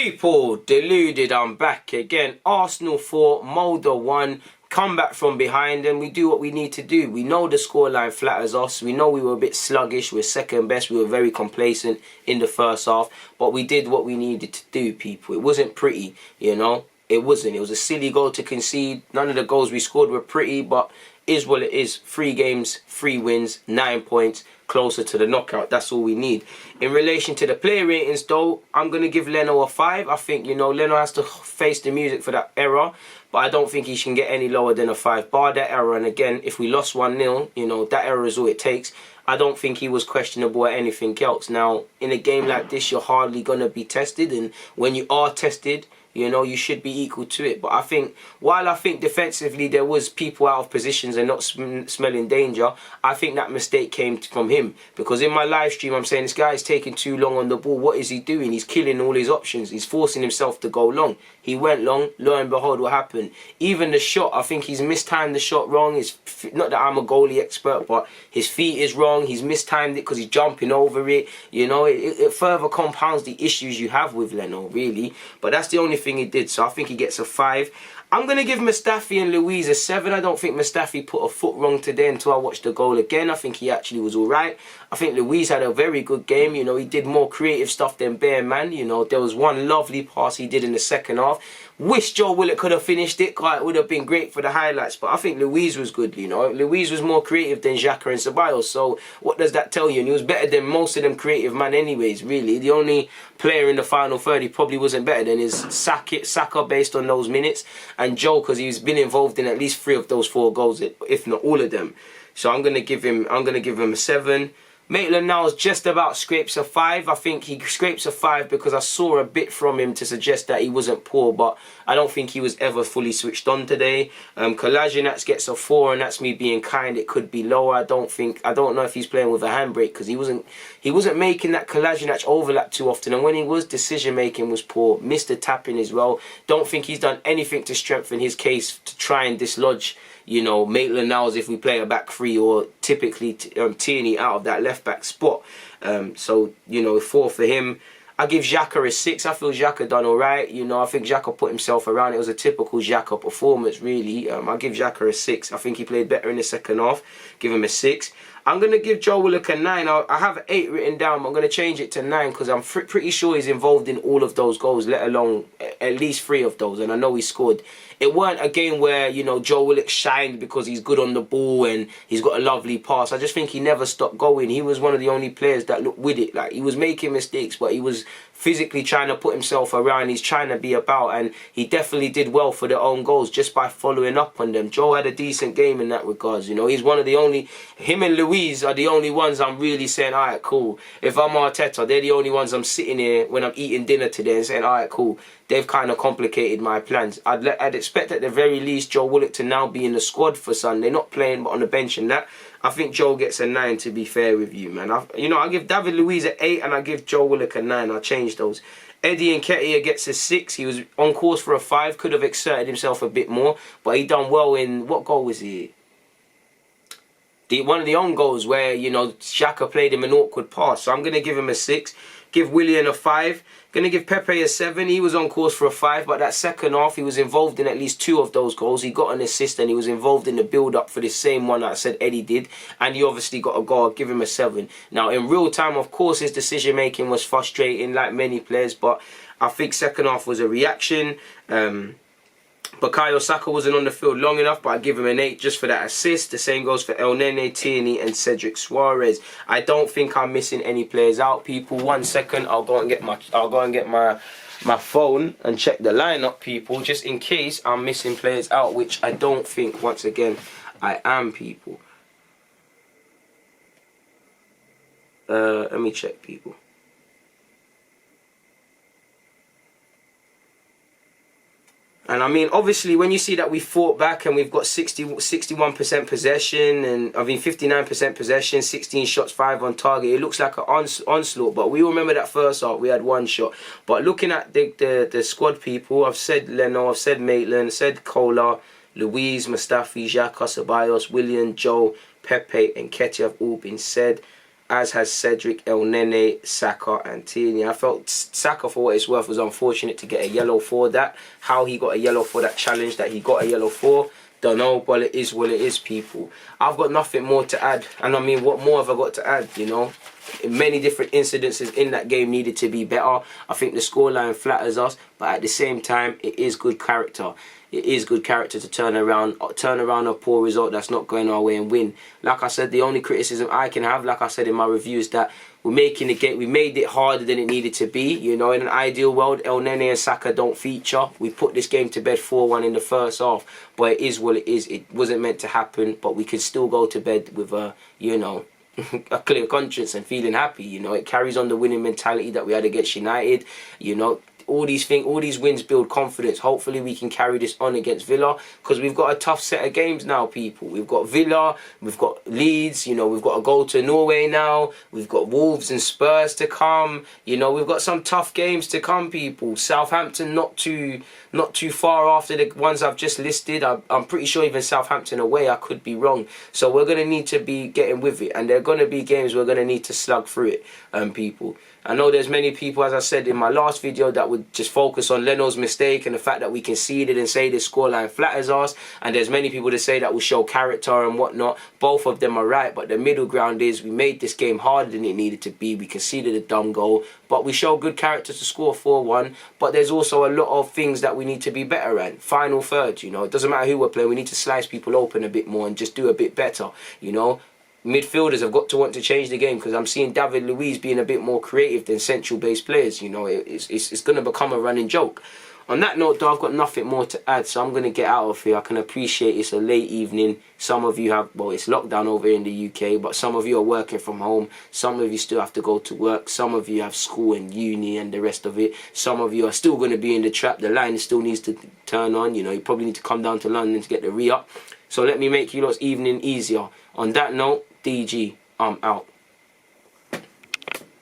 People, deluded, I'm back again. Arsenal 4, Molde 1. Come back from behind and we do what we need to do. We know the scoreline flatters us. We know we were a bit sluggish. We're second best. We were very complacent in the first half. But we did what we needed to do, people. It wasn't pretty, you know. It wasn't. It was a silly goal to concede. None of the goals we scored were pretty, but is what it is. 3 games, 3 wins, 9 points. Closer to the knockout. That's all we need. In relation to the player ratings, though, I'm going to give Leno a 5. I think, you know, Leno has to face the music for that error. But I don't think he can get any lower than a 5. Bar that error, and again, if we lost 1-0, you know, that error is all it takes. I don't think he was questionable at anything else. Now, in a game like this, you're hardly going to be tested. And when you are tested, you know, you should be equal to it. But I think, while I think defensively there was people out of positions and not smelling danger, I think that mistake came from him. Because in my live stream, I'm saying this guy is taking too long on the ball. What is he doing? He's killing all his options. He's forcing himself to go long. He went long. Lo and behold, what happened? Even the shot, I think he's mistimed the shot wrong. Not that I'm a goalie expert, but his feet is wrong. He's mistimed it because he's jumping over it. You know, it further compounds the issues you have with Leno, really. But that's the only thing he did, so I think he gets a 5. I'm going to give Mustafi and Luiz a 7. I don't think Mustafi put a foot wrong today until I watched the goal again. I think he actually was alright. I think Luiz had a very good game. You know, he did more creative stuff than Bear Man. You know, there was one lovely pass he did in the second half. Wish Joe Willock could have finished it. It would have been great for the highlights. But I think Luiz was good, you know. Luiz was more creative than Xhaka and Ceballos. So what does that tell you? And he was better than most of them creative man anyways, really. The only player in the final third he probably wasn't better than is Saka based on those minutes. And Joe, because he's been involved in at least 3 of those 4 goals, if not all of them. So I'm gonna give him a 7. Maitland-Niles just about scrapes a 5. I think he scrapes a 5 because I saw a bit from him to suggest that he wasn't poor, but I don't think he was ever fully switched on today. Kolasinac gets a 4, and that's me being kind. It could be lower. I don't know if he's playing with a handbrake because he wasn't making that Kolasinac overlap too often, and when he was, decision making was poor. Missed the tapping as well. Don't think he's done anything to strengthen his case to try and dislodge, you know, Maitland-Niles if we play a back 3, or typically Tierney out of that left back spot. So, you know, 4 for him. I give Xhaka a 6. I feel Xhaka done alright. You know, I think Xhaka put himself around. It was a typical Xhaka performance, really. I give Xhaka a 6. I think he played better in the second half. Give him a 6. I'm going to give Joe Willock a 9. I have 8 written down, but I'm going to change it to 9 because I'm pretty sure he's involved in all of those goals, let alone at least 3 of those, and I know he scored. It weren't a game where, you know, Joe Willock shined because he's good on the ball and he's got a lovely pass. I just think he never stopped going. He was one of the only players that looked with it. Like, he was making mistakes, but he was physically trying to put himself around. He's trying to be about, and he definitely did well for their own goals just by following up on them. Joe had a decent game in that regards. You know, he's one of the only, him and Luiz are the only ones I'm really saying, all right, cool. If I'm Arteta, they're the only ones I'm sitting here when I'm eating dinner today and saying, all right, cool. They've kind of complicated my plans. I'd expect at the very least Joe Willock to now be in the squad for Sunday, not playing but on the bench and that. I think Joe gets a 9, to be fair with you, man. I give David Luiz an 8 and I give Joe Willock a 9. I'll change those. Eddie Nketiah gets a 6. He was on course for a 5. Could have exerted himself a bit more, but he done well in, what goal was he? One of the own goals where, you know, Xhaka played him an awkward pass. So I'm going to give him a 6. Give Willian a 5. Going to give Pepe a 7. He was on course for a 5, but that second half, he was involved in at least 2 of those goals. He got an assist and he was involved in the build-up for the same one that I said Eddie did. And he obviously got a goal. I'll give him a 7. Now, in real time, of course, his decision-making was frustrating, like many players, but I think second half was a reaction. Bukayo Saka wasn't on the field long enough, but I give him an 8 just for that assist. The same goes for El Nene, Tierney and Cedric Suarez. I don't think I'm missing any players out, people. 1 second, I'll go and get my phone and check the lineup, people, just in case I'm missing players out, which I don't think, once again, I am, people. Let me check, people. And I mean, obviously, when you see that we fought back and we've got 61% possession, and I mean 59% possession, 16 shots, 5 on target, it looks like an onslaught. But we all remember that first half, we had 1 shot. But looking at the squad, people, I've said Leno, I've said Maitland, I've said Kola, Luiz, Mustafi, Xhaka, Ceballos, Willian, Joe, Pepe and Nketiah have all been said. as has Cedric, El Nene, Saka and Tierney. I felt Saka, for what it's worth, was unfortunate to get a yellow for that. How he got a yellow for that challenge that he got a yellow for, don't know, but it is what it is, people. I've got nothing more to add. And I mean, what more have I got to add, you know? Many different incidences in that game needed to be better. I think the scoreline flatters us, but at the same time, it is good character. It is good character to turn around a poor result that's not going our way and win. Like I said, the only criticism I can have, like I said in my review, is that we're making the game, we made it harder than it needed to be. You know, in an ideal world, El Nene and Saka don't feature. We put this game to bed 4-1 in the first half, but it is what it is. It wasn't meant to happen, but we could still go to bed with a, you know, a clear conscience and feeling happy. You know, it carries on the winning mentality that we had against United. You know, all these wins build confidence. Hopefully we can carry this on against Villa, because we've got a tough set of games now, people. We've got Villa, we've got Leeds, you know, we've got to go to Norway now, we've got Wolves and Spurs to come, you know, we've got some tough games to come, people. Southampton not too far after the ones I've just listed. I'm pretty sure even Southampton away, I could be wrong. So we're going to need to be getting with it, and there are going to be games we're going to need to slug through it, people. I know there's many people, as I said in my last video, that would just focus on Leno's mistake and the fact that we conceded and say the scoreline flatters us. And there's many people that say that will show character and whatnot. Both of them are right, but the middle ground is we made this game harder than it needed to be. We conceded a dumb goal, but we showed good character to score 4-1. But there's also a lot of things that we need to be better at. Final third, you know, it doesn't matter who we're playing. We need to slice people open a bit more and just do a bit better, you know. Midfielders have got to want to change the game, because I'm seeing David Luiz being a bit more creative than central-based players. You know, it's going to become a running joke. On that note, though, I've got nothing more to add, so I'm going to get out of here. I can appreciate it's a late evening. Some of you have, well, it's lockdown over here in the UK, but some of you are working from home. Some of you still have to go to work. Some of you have school and uni and the rest of it. Some of you are still going to be in the trap. The line still needs to turn on. You know, you probably need to come down to London to get the re-up. So let me make you lot's evening easier. On that note, DG, I'm out.